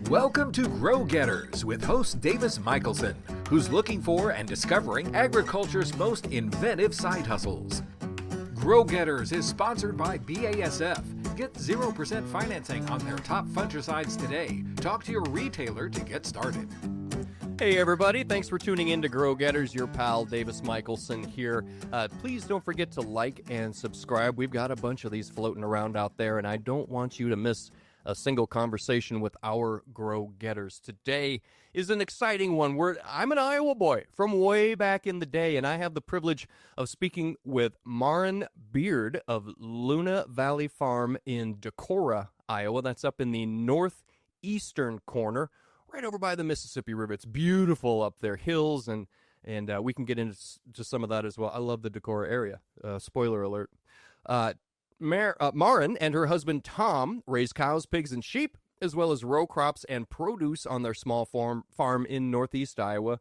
Welcome to Grow Getters with host Davis Michelson, who's looking for and discovering agriculture's most inventive side hustles. Grow Getters is sponsored by BASF. Get 0% financing on their top fungicides today. Talk to your retailer to get started. Hey everybody, thanks for tuning in to Grow Getters. Your pal Davis Michelson here. Please don't forget to like and subscribe. We've got a bunch of these floating around out there, and I don't want you to miss a single conversation with our Grow Getters. Today is an exciting one. I'm an Iowa boy from way back in the day, and I have the privilege of speaking with Maren Beard of Luna Valley Farm in Decorah, Iowa. That's up in the northeastern corner, right over by the Mississippi River. It's beautiful up there, hills, and we can get into some of that as well. I love the Decorah area. Spoiler alert. Maren and her husband Tom raise cows, pigs, and sheep, as well as row crops and produce on their small farm in northeast Iowa.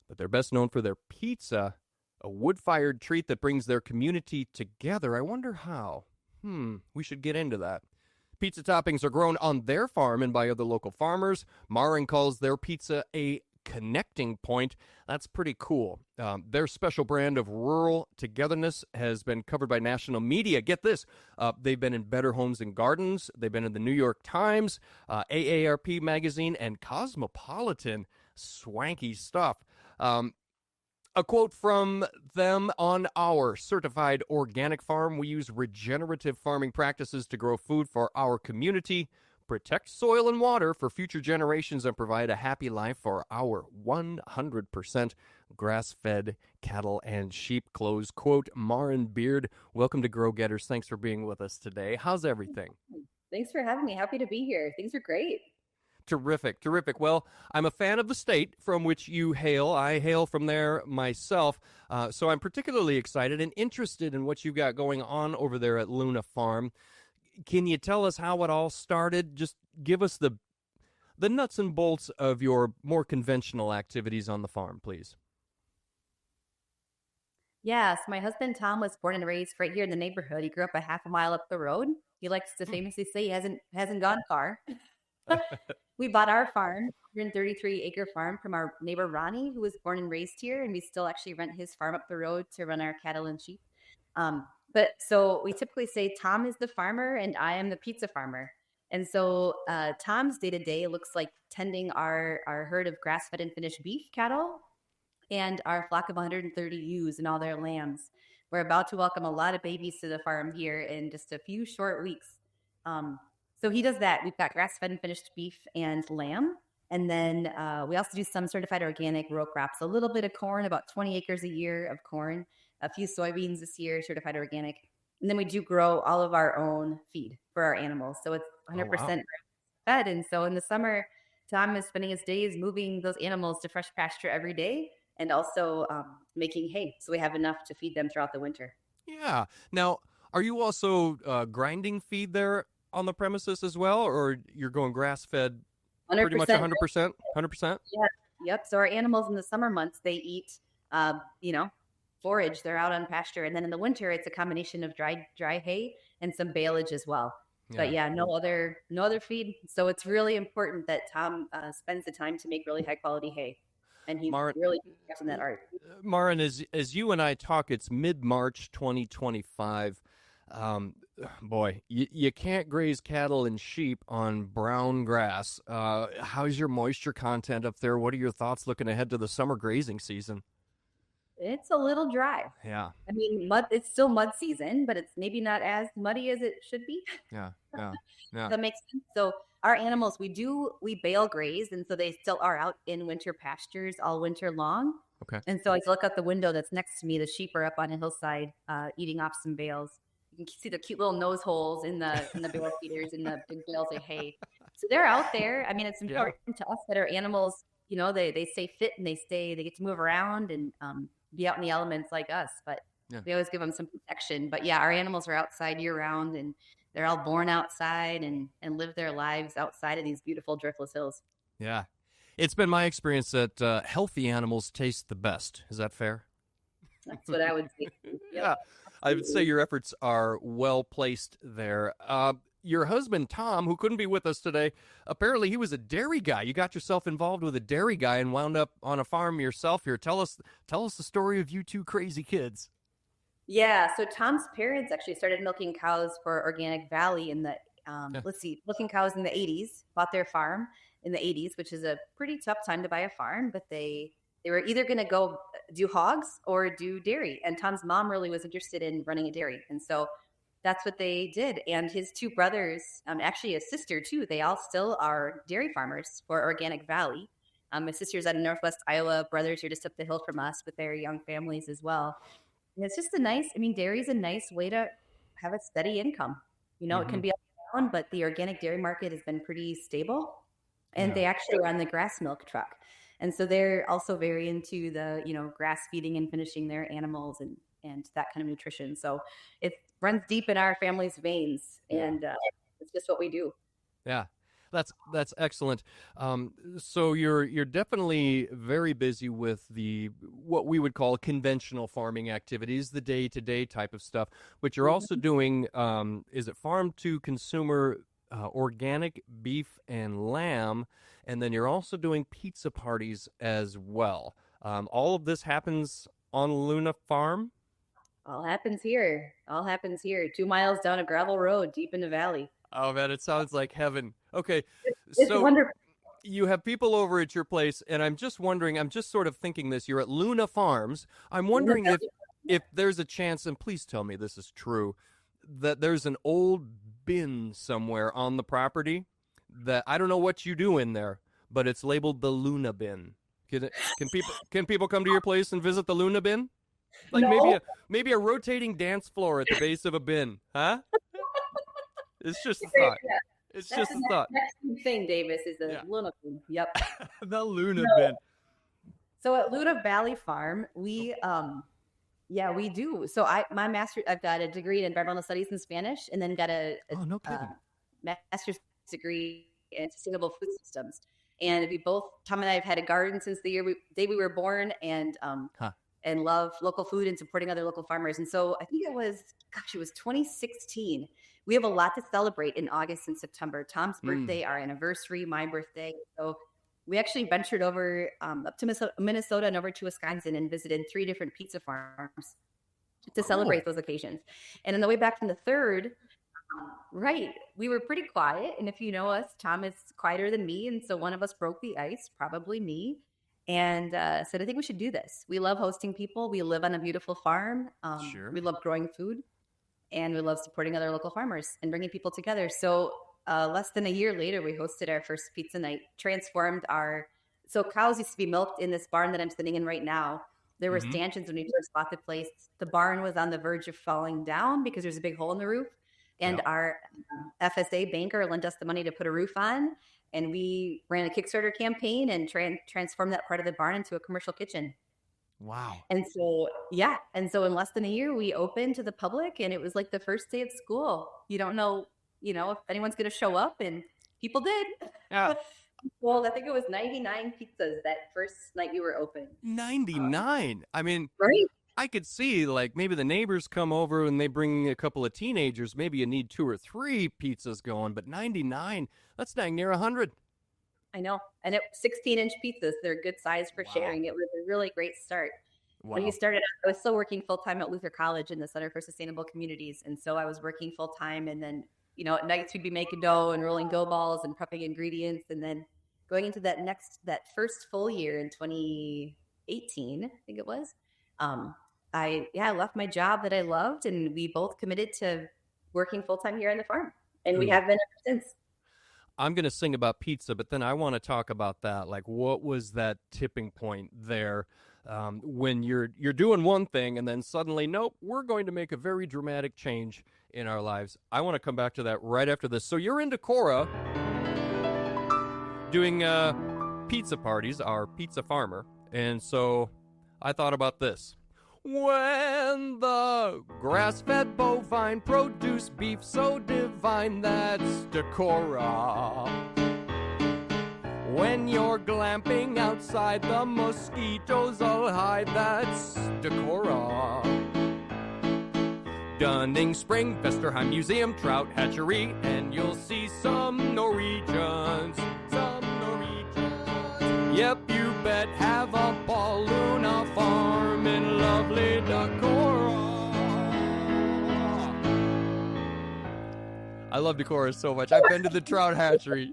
But they're best known for their pizza, a wood-fired treat that brings their community together. I wonder how. We should get into that. Pizza toppings are grown on their farm and by other local farmers. Maren calls their pizza a connecting point. That's pretty cool. Their special brand of rural togetherness has been covered by national media. Get this. They've been in Better Homes and Gardens. They've been in the New York Times, AARP Magazine, and Cosmopolitan. Swanky stuff. A quote from them: on our certified organic farm, we use regenerative farming practices to grow food for our community, protect soil and water for future generations, and provide a happy life for our 100% grass-fed cattle and sheep. Close quote. Maren Beard, welcome to Grow Getters. Thanks for being with us today. How's everything? Thanks for having me. Happy to be here. Things are great. Terrific, terrific. Well, I'm a fan of the state from which you hail. I hail from there myself, so I'm particularly excited and interested in what you've got going on over there at Luna Farm. Can you tell us how it all started? Just give us the nuts and bolts of your more conventional activities on the farm, please. Yes, my husband Tom was born and raised right here in the neighborhood. He grew up a half a mile up the road. He likes to famously say he hasn't gone far. We bought our farm, 133-acre farm, from our neighbor Ronnie, who was born and raised here, and we still actually rent his farm up the road to run our cattle and sheep. But so we typically say Tom is the farmer and I am the pizza farmer. And so Tom's day-to-day looks like tending our herd of grass-fed and finished beef cattle and our flock of 130 ewes and all their lambs. We're about to welcome a lot of babies to the farm here in just a few short weeks. So he does that. We've got grass-fed and finished beef and lamb. And then we also do some certified organic row crops, a little bit of corn, about 20 acres a year of corn, a few soybeans this year, certified organic. And then we do grow all of our own feed for our animals. So it's 100% fed. And so in the summer, Tom is spending his days moving those animals to fresh pasture every day and also making hay. So we have enough to feed them throughout the winter. Yeah. Now, are you also grinding feed there on the premises as well, or you're going grass-fed 100%. Pretty much 100%? 100%? Yeah. Yep. So our animals in the summer months, they eat, forage. They're out on pasture. And then in the winter, it's a combination of dry hay and some baleage as well. Yeah. But yeah, no other feed. So it's really important that Tom spends the time to make really high quality hay. And he's really in that art. Maren, as you and I talk, it's mid-March 2025. Boy, you can't graze cattle and sheep on brown grass. How's your moisture content up there? What are your thoughts looking ahead to the summer grazing season? It's a little dry. Yeah. I mean, it's still mud season, but it's maybe not as muddy as it should be. Yeah. That makes sense. So our animals, we bale graze, and so they still are out in winter pastures all winter long. Okay. And so I look out the window that's next to me. The sheep are up on a hillside eating off some bales. You can see the cute little nose holes in the bale feeders and the big bales of hay. So they're out there. I mean, it's important to us that our animals, they stay fit and they get to move around and be out in the elements like us. But we always give them some protection. But yeah, our animals are outside year round, and they're all born outside and live their lives outside of these beautiful driftless hills. Yeah. It's been my experience that healthy animals taste the best. Is that fair? That's what I would say. Yeah. I would say your efforts are well placed there. your husband, Tom, who couldn't be with us today, apparently he was a dairy guy. You got yourself involved with a dairy guy and wound up on a farm yourself here. Tell us the story of you two crazy kids. Yeah, so Tom's parents actually started milking cows for Organic Valley in the, milking cows in the 80s, bought their farm in the 80s, which is a pretty tough time to buy a farm, but they were either going to go do hogs or do dairy. And Tom's mom really was interested in running a dairy. And so that's what they did. And his two brothers, actually a sister too, they all still are dairy farmers for Organic Valley. My sister's out of Northwest Iowa, brothers are just up the hill from us with their young families as well. And it's just dairy is a nice way to have a steady income. It can be up and down, but the organic dairy market has been pretty stable. And they actually run the grass milk truck. And so they're also very into the, grass feeding and finishing their animals and that kind of nutrition. So it runs deep in our family's veins, and it's just what we do. Yeah. That's excellent. So you're definitely very busy with what we would call conventional farming activities, the day-to-day type of stuff. But you're also doing, is it farm to consumer organic beef and lamb, and then you're also doing pizza parties as well. All of this happens on Luna Farm? All happens here. 2 miles down a gravel road deep in the valley. Oh, man, it sounds like heaven. Okay, it's so wonderful. You have people over at your place, and I'm just sort of thinking this. You're at Luna Farms. I'm wondering if there's a chance, and please tell me this is true, that there's an old bin somewhere on the property that I don't know what you do in there, but it's labeled the Luna Bin. Can people come to your place and visit the Luna Bin? Like no. maybe a rotating dance floor at the base of a bin, huh? It's just a thought. Yeah. It's just a thought. Next thing, Davis, is the Luna Bin. Yep. The Luna Bin. So at Luna Valley Farm, we do. So I've got a degree in environmental studies in Spanish, and then got a master's degree in sustainable food systems. And Tom and I have had a garden since the day we were born, and love local food and supporting other local farmers. And so I think it was 2016. We have a lot to celebrate in August and September. Tom's birthday, our anniversary, my birthday. So we actually ventured over up to Minnesota and over to Wisconsin and visited 3 different pizza farms to celebrate those occasions. And on the way back from the 3rd, we were pretty quiet. And if you know us, Tom is quieter than me. And so one of us broke the ice, probably me, and said, I think we should do this. We love hosting people. We live on a beautiful farm. Sure. We love growing food. And we love supporting other local farmers and bringing people together. So less than a year later, we hosted our first pizza night, so cows used to be milked in this barn that I'm sitting in right now. There were stanchions when we first bought the place. The barn was on the verge of falling down because there's a big hole in the roof. And our FSA banker lent us the money to put a roof on. And we ran a Kickstarter campaign and transformed that part of the barn into a commercial kitchen. Wow. And so in less than a year, we opened to the public, and it was like the first day of school. You don't know, if anyone's going to show up, and people did. Yeah. Well, I think it was 99 pizzas that first night we were open. 99. I mean, right? I could see like maybe the neighbors come over and they bring a couple of teenagers. Maybe you need 2 or 3 pizzas going, but 99, that's dang near 100. I know. And 16-inch pizzas. They're good size for sharing. It was a really great start. Wow. When you started out, I was still working full-time at Luther College in the Center for Sustainable Communities. And so I was working full-time, and then, at nights we'd be making dough and rolling dough balls and prepping ingredients. And then going into that first full year in 2018, I think it was, I left my job that I loved, and we both committed to working full-time here on the farm. And we have been ever since. I'm going to sing about pizza, but then I want to talk about that. Like, what was that tipping point there when you're doing one thing and then suddenly, nope, we're going to make a very dramatic change in our lives. I want to come back to that right after this. So you're in Decorah doing pizza parties, our pizza farmer. And so I thought about this. When the grass-fed bovine produce beef so divine, that's Decorah. When you're glamping outside, the mosquitoes all hide, that's Decorah. Dunning Spring, Vesterheim Museum, Trout Hatchery, and you'll see some Norwegians. Yep, you bet, have a ball, Luna Farm in lovely Decorah. I love Decorah so much. I've been to the trout hatchery.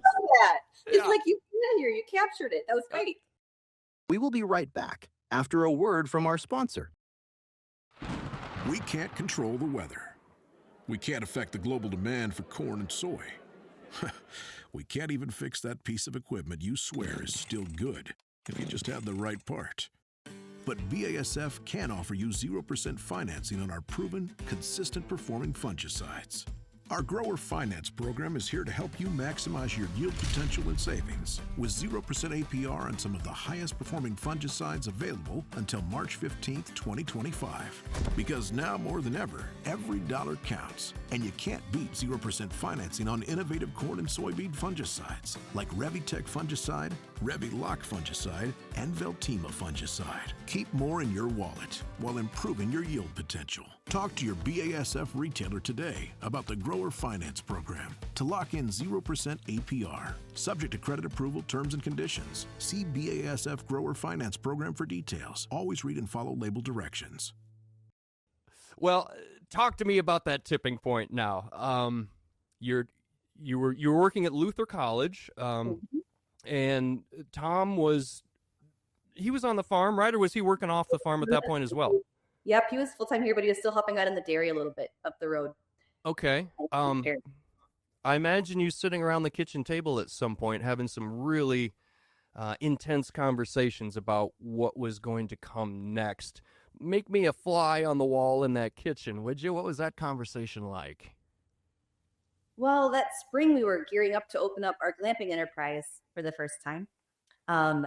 It's like you've been here. You captured it. That was great. We will be right back after a word from our sponsor. We can't control the weather. We can't affect the global demand for corn and soy. We can't even fix that piece of equipment you swear is still good if you just have the right part. But BASF can offer you 0% financing on our proven, consistent performing fungicides. Our grower finance program is here to help you maximize your yield potential and savings with 0% APR on some of the highest performing fungicides available until March 15th, 2025. Because now more than ever, every dollar counts, and you can't beat 0% financing on innovative corn and soybean fungicides like Revitech fungicide, Reviloc fungicide, and Veltima fungicide. Keep more in your wallet while improving your yield potential. Talk to your BASF retailer today about the Grower Finance Program to lock in 0% APR. Subject to credit approval, terms, and conditions. See BASF Grower Finance Program for details. Always read and follow label directions. Well, talk to me about that tipping point now. You were working at Luther College, and Tom was on the farm, right? Or was he working off the farm at that point as well? Yep, he was full-time here, but he was still helping out in the dairy a little bit up the road. Okay. I imagine you sitting around the kitchen table at some point having some really intense conversations about what was going to come next. Make me a fly on the wall in that kitchen, would you? What was that conversation like? Well, that spring we were gearing up to open up our glamping enterprise for the first time. And,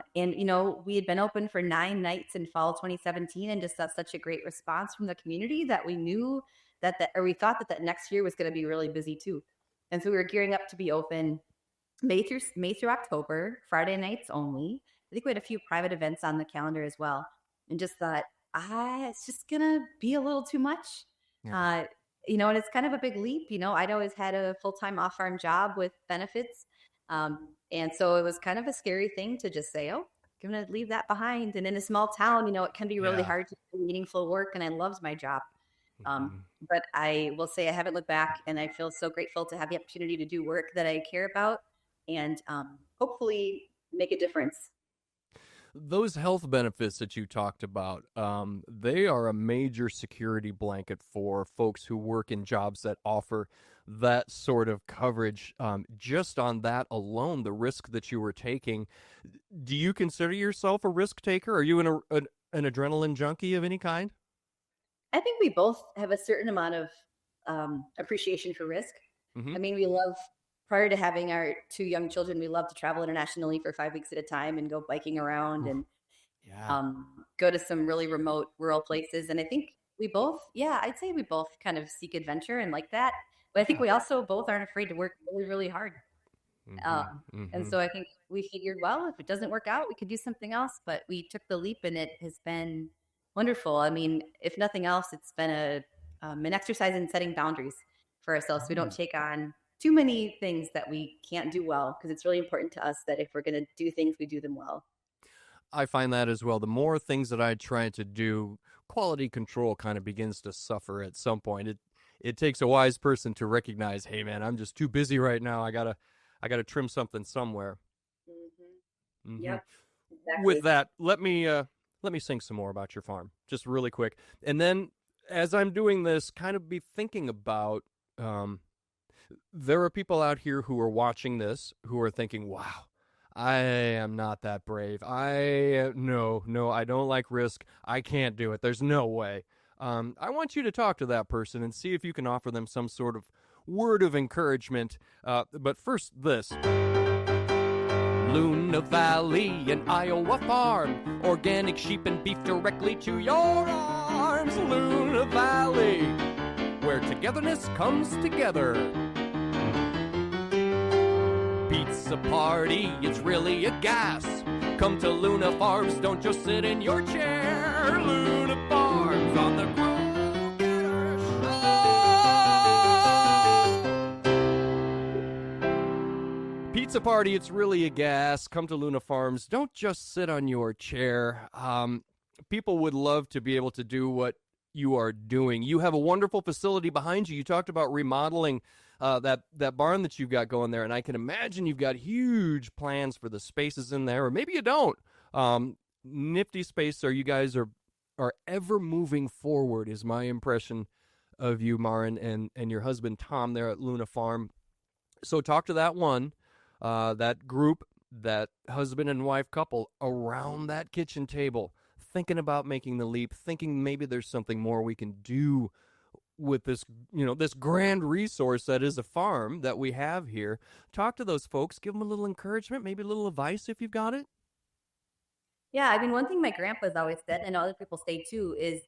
we had been open for 9 nights in fall 2017 and just got such a great response from the community that we knew we thought that next year was going to be really busy too. And so we were gearing up to be open May through October, Friday nights only. I think we had a few private events on the calendar as well. And just thought, it's just going to be a little too much. Yeah. And it's kind of a big leap. I'd always had a full-time off-farm job with benefits. And so it was kind of a scary thing to just say, I'm going to leave that behind. And in a small town, it can be really hard to do meaningful work. And I loved my job. But I will say I haven't looked back, and I feel so grateful to have the opportunity to do work that I care about and hopefully make a difference. Those health benefits that you talked about, they are a major security blanket for folks who work in jobs that offer that sort of coverage. Just on that alone, the risk that you were taking, do you consider yourself a risk taker? Are you an adrenaline junkie of any kind? I think we both have a certain amount of appreciation for risk. Mm-hmm. I mean, we love, prior to having our 2 young children, we love to travel internationally for 5 weeks at a time and go biking around and go to some really remote rural places. And I think we both, I'd say we both kind of seek adventure and like that. But I think we also both aren't afraid to work really, really hard. And so I think we figured, well, if it doesn't work out, we could do something else. But we took the leap, and it has been wonderful. I mean, if nothing else, it's been an exercise in setting boundaries for ourselves. So we don't take on too many things that we can't do well, because it's really important to us that if we're going to do things, we do them well. I find that as well. The more things that I try to do, quality control kind of begins to suffer at some point. It takes a wise person to recognize, hey man, I'm just too busy right now. I gotta trim something somewhere. Mm-hmm. Yep. Exactly. With that, let me sing some more about your farm, just really quick. And then as I'm doing this, kind of be thinking about, there are people out here who are watching this who are thinking, wow, I am not that brave. No, I don't like risk. I can't do it. There's no way. I want you to talk to that person and see if you can offer them some sort of word of encouragement. But first, this. Luna Valley, an Iowa farm. Organic sheep and beef directly to your arms. Luna Valley, where togetherness comes together. Pizza party, it's really a gas. Come to Luna Farms, don't just sit in your chair. Luna Farms on the Grow Getter Show. Pizza party, it's really a gas. Come to Luna Farms. Don't just sit on your chair. People would love to be able to do what you are doing. You have a wonderful facility behind you. You talked about remodeling that barn that you've got going there, and I can imagine you've got huge plans for the spaces in there, or maybe you don't. Nifty space. Or you guys are ever moving forward is my impression of you, Maren, and your husband Tom there at Luna Farm. So talk to that group, that husband and wife couple around that kitchen table, thinking about making the leap, thinking maybe there's something more we can do with this, this grand resource that is a farm that we have here. Talk to those folks, give them a little encouragement, maybe a little advice if you've got it. Yeah, I mean, one thing my grandpa's always said, and other people say too, is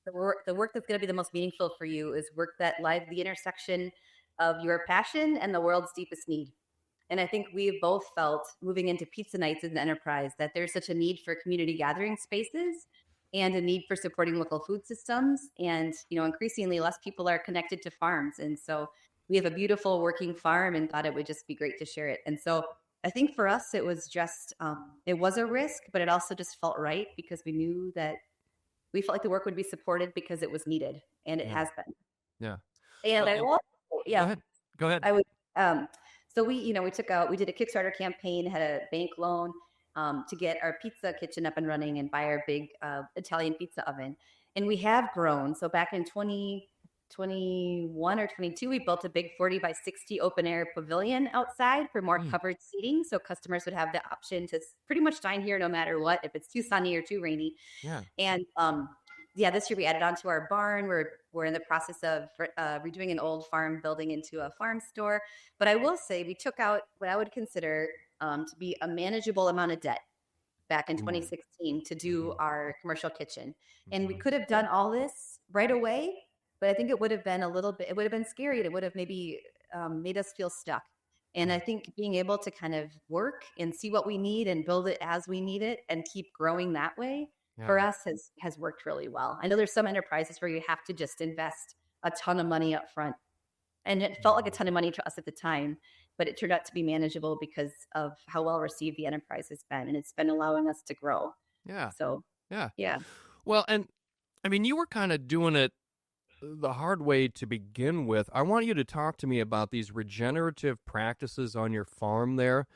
the work that's going to be the most meaningful for you is work that lies the intersection of your passion and the world's deepest need. And I think we've both felt, moving into pizza nights as an enterprise, that there's such a need for community gathering spaces and a need for supporting local food systems. And, increasingly less people are connected to farms. And so we have a beautiful working farm and thought it would just be great to share it. And so I think for us, it was just, it was a risk, but it also just felt right because we knew that we felt like the work would be supported because it was needed, and it has been. Yeah. And Go ahead. I would, so we did a Kickstarter campaign, had a bank loan to get our pizza kitchen up and running and buy our big Italian pizza oven. And we have grown. So back in 2021 or 22, we built a big 40 by 60 open air pavilion outside for more covered seating. So customers would have the option to pretty much dine here no matter what, if it's too sunny or too rainy. Yeah. And this year we added on to our barn. We're in the process of redoing an old farm building into a farm store. But I will say we took out what I would consider to be a manageable amount of debt back in 2016 to do our commercial kitchen. And we could have done all this right away, but I think it would have been it would have been scary. It would have maybe made us feel stuck. And I think being able to kind of work and see what we need and build it as we need it and keep growing that way for us has worked really well. I know there's some enterprises where you have to just invest a ton of money up front. And it felt like a ton of money to us at the time, but it turned out to be manageable because of how well received the enterprise has been. And it's been allowing us to grow. Yeah. So, yeah. Well, and I mean, you were kind of doing it the hard way to begin with. I want you to talk to me about these regenerative practices on your farm there.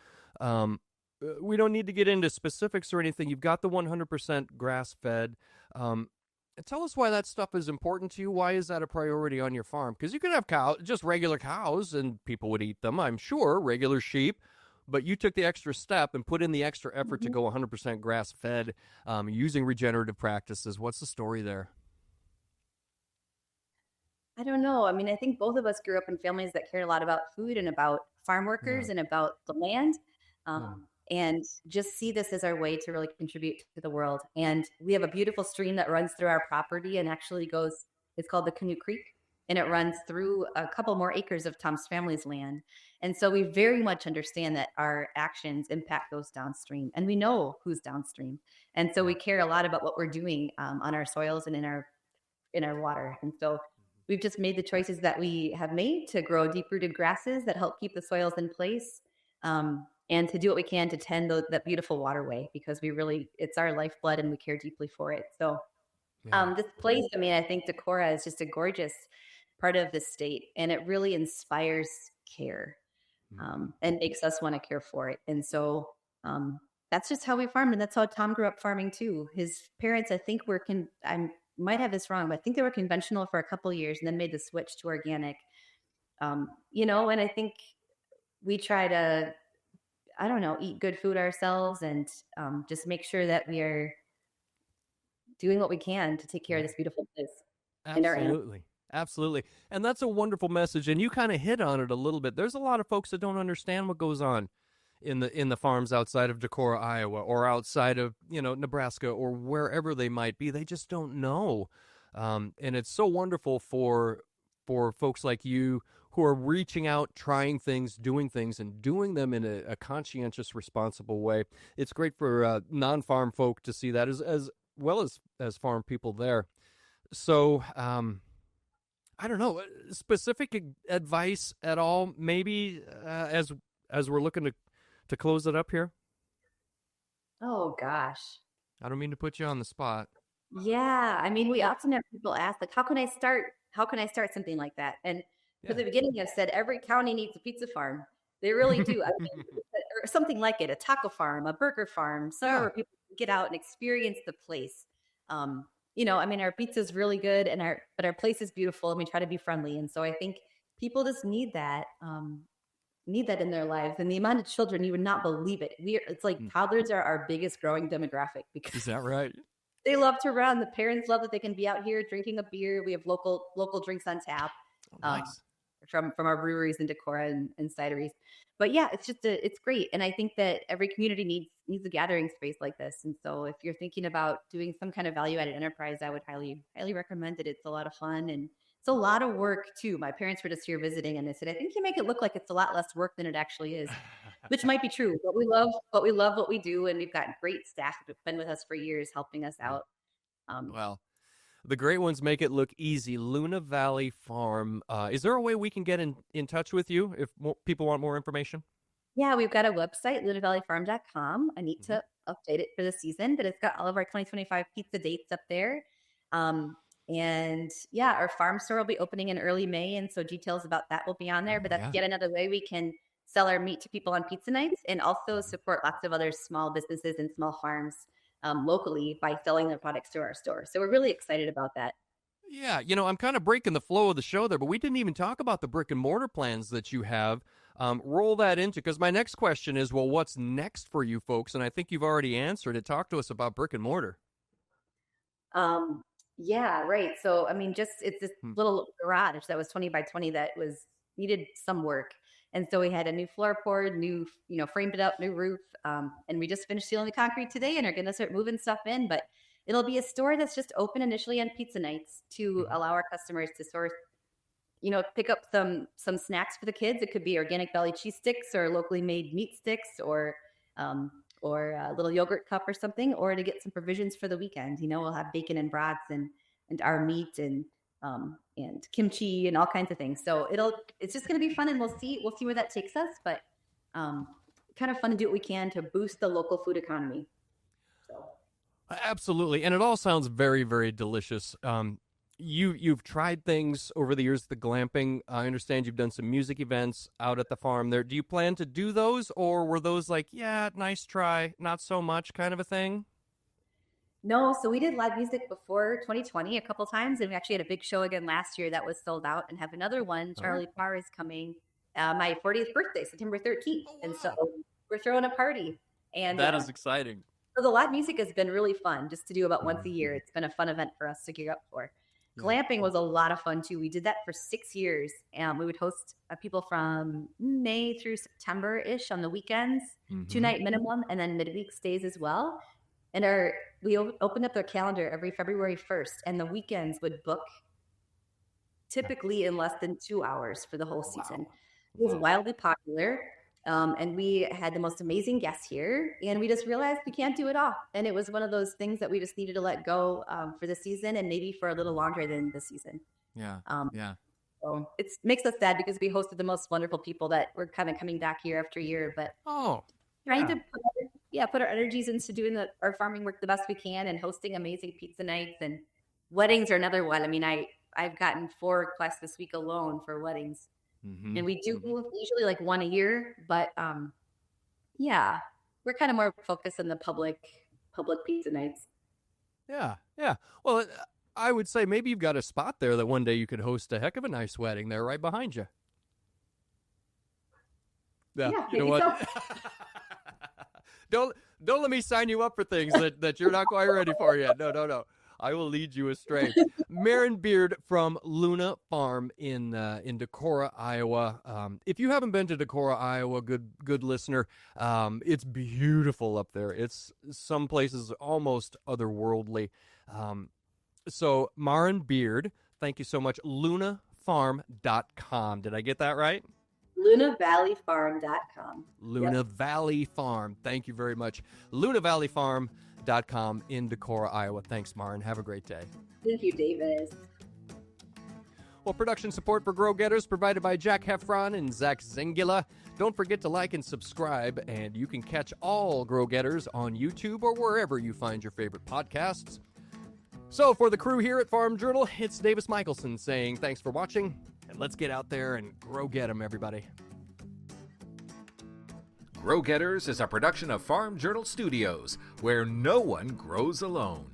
We don't need to get into specifics or anything. You've got the 100% grass-fed. Tell us why that stuff is important to you. Why is that a priority on your farm? Because you could have cows, just regular cows, and people would eat them, I'm sure, regular sheep. But you took the extra step and put in the extra effort to go 100% grass-fed using regenerative practices. What's the story there? I don't know. I mean, I think both of us grew up in families that cared a lot about food and about farm workers and about the land. And just see this as our way to really contribute to the world. And we have a beautiful stream that runs through our property and actually it's called the Canoe Creek, and it runs through a couple more acres of Tom's family's land. And so we very much understand that our actions impact those downstream, and we know who's downstream. And so we care a lot about what we're doing on our soils and in our water. And so we've just made the choices that we have made to grow deep-rooted grasses that help keep the soils in place. And to do what we can to tend that beautiful waterway, because it's our lifeblood and we care deeply for it. So this place, I mean, I think Decorah is just a gorgeous part of the state, and it really inspires care and makes us want to care for it. And so that's just how we farmed, and that's how Tom grew up farming too. His parents, I think, I might have this wrong, but I think they were conventional for a couple of years and then made the switch to organic. And I think we try to, eat good food ourselves and just make sure that we are doing what we can to take care of this beautiful place. Absolutely. And that's a wonderful message. And you kind of hit on it a little bit. There's a lot of folks that don't understand what goes on in the farms outside of Decorah, Iowa, or outside of, Nebraska, or wherever they might be. They just don't know. And it's so wonderful for folks like you who are reaching out, trying things, doing things, and doing them in a conscientious, responsible way. It's great for non-farm folk to see that as well as farm people there. So, I don't know, specific advice at all, maybe as as we're looking to close it up here? Oh gosh. I don't mean to put you on the spot. Yeah, I mean, we often have people ask, like, how can I start? How can I start something like that? And from the beginning, I've said every county needs a pizza farm. They really do. I mean, or something like it, a taco farm, a burger farm, somewhere where people can get out and experience the place. I mean, our pizza is really good, but our place is beautiful, and we try to be friendly. And so I think people just need that in their lives. And the amount of children, you would not believe it. It's like toddlers are our biggest growing demographic because Is that right? they love to run. The parents love that they can be out here drinking a beer. We have local drinks on tap. Nice. From our breweries in Decorah and cideries. But yeah, it's great. And I think that every community needs a gathering space like this. And so if you're thinking about doing some kind of value-added enterprise, I would highly, highly recommend it. It's a lot of fun and it's a lot of work too. My parents were just here visiting and they said, I think you make it look like it's a lot less work than it actually is, which might be true, but we love what we do. And we've got great staff who've been with us for years, helping us out. Well, the great ones make it look easy. Luna Valley Farm. Is there a way we can get in touch with you if people want more information? Yeah, we've got a website, lunavalleyfarm.com. I need to update it for the season, but it's got all of our 2025 pizza dates up there. And yeah, our farm store will be opening in early May. And so details about that will be on there. But that's yet another way we can sell our meat to people on pizza nights and also support lots of other small businesses and small farms locally by selling their products to our store. So we're really excited about that. Yeah, I'm kind of breaking the flow of the show there, but we didn't even talk about the brick and mortar plans that you have. Roll that into, because my next question is, well, what's next for you folks? And I think you've already answered it. Talk to us about brick and mortar. Yeah, right. So, I mean, it's this little garage that was 20 by 20 that needed some work. And so we had a new floorboard, framed it up, new roof. And we just finished sealing the concrete today and are going to start moving stuff in. But it'll be a store that's just open initially on pizza nights to allow our customers to source, pick up some snacks for the kids. It could be organic belly cheese sticks or locally made meat sticks or a little yogurt cup or something, or to get some provisions for the weekend. We'll have bacon and brats and our meat and kimchi and all kinds of things. So it's just going to be fun, and we'll see where that takes us. But kind of fun to do what we can to boost the local food economy. So. Absolutely, and it all sounds very, very delicious. You've tried things over the years, the glamping. I understand you've done some music events out at the farm there. Do you plan to do those, or were those like, yeah, nice try, not so much kind of a thing? No, so we did live music before 2020 a couple times, and we actually had a big show again last year that was sold out, and have another one. Charlie Parr is coming my 40th birthday, September 13th, and so we're throwing a party. And that is exciting. So the live music has been really fun just to do about once a year. It's been a fun event for us to gear up for. Glamping was a lot of fun too. We did that for 6 years, and we would host people from May through September-ish on the weekends, 2-night minimum, and then midweek stays as well. And we opened up their calendar every February 1st, and the weekends would book typically in less than 2 hours for the whole season. It was wildly popular, and we had the most amazing guests here, and we just realized we can't do it all. And it was one of those things that we just needed to let go for the season, and maybe for a little longer than the season. Yeah. So it makes us sad because we hosted the most wonderful people that were kind of coming back year after year, but trying to put our energies into doing our farming work the best we can and hosting amazing pizza nights, and weddings are another one. I mean, I've gotten 4 requests this week alone for weddings. And we do usually like one a year, but we're kind of more focused on the public pizza nights. Yeah. Well, I would say maybe you've got a spot there that one day you could host a heck of a nice wedding there right behind you. Yeah, you know what? So. Don't let me sign you up for things that you're not quite ready for yet. No. I will lead you astray. Maren Beard from Luna Farm in Decorah, Iowa. If you haven't been to Decorah, Iowa, good listener, it's beautiful up there. It's some places almost otherworldly. So Maren Beard, thank you so much. LunaFarm.com. Did I get that right? LunaValleyFarm.com. Luna Valley Farm. Thank you very much. LunaValleyFarm.com in Decorah, Iowa. Thanks, Maren. Have a great day. Thank you, Davis. Well, production support for Grow Getters provided by Jack Heffron and Zach Zengula. Don't forget to like and subscribe, and you can catch all Grow Getters on YouTube or wherever you find your favorite podcasts. So for the crew here at Farm Journal, it's Davis Michelson saying thanks for watching, and let's get out there and grow get 'em, everybody. Grow Getters is a production of Farm Journal Studios, where no one grows alone.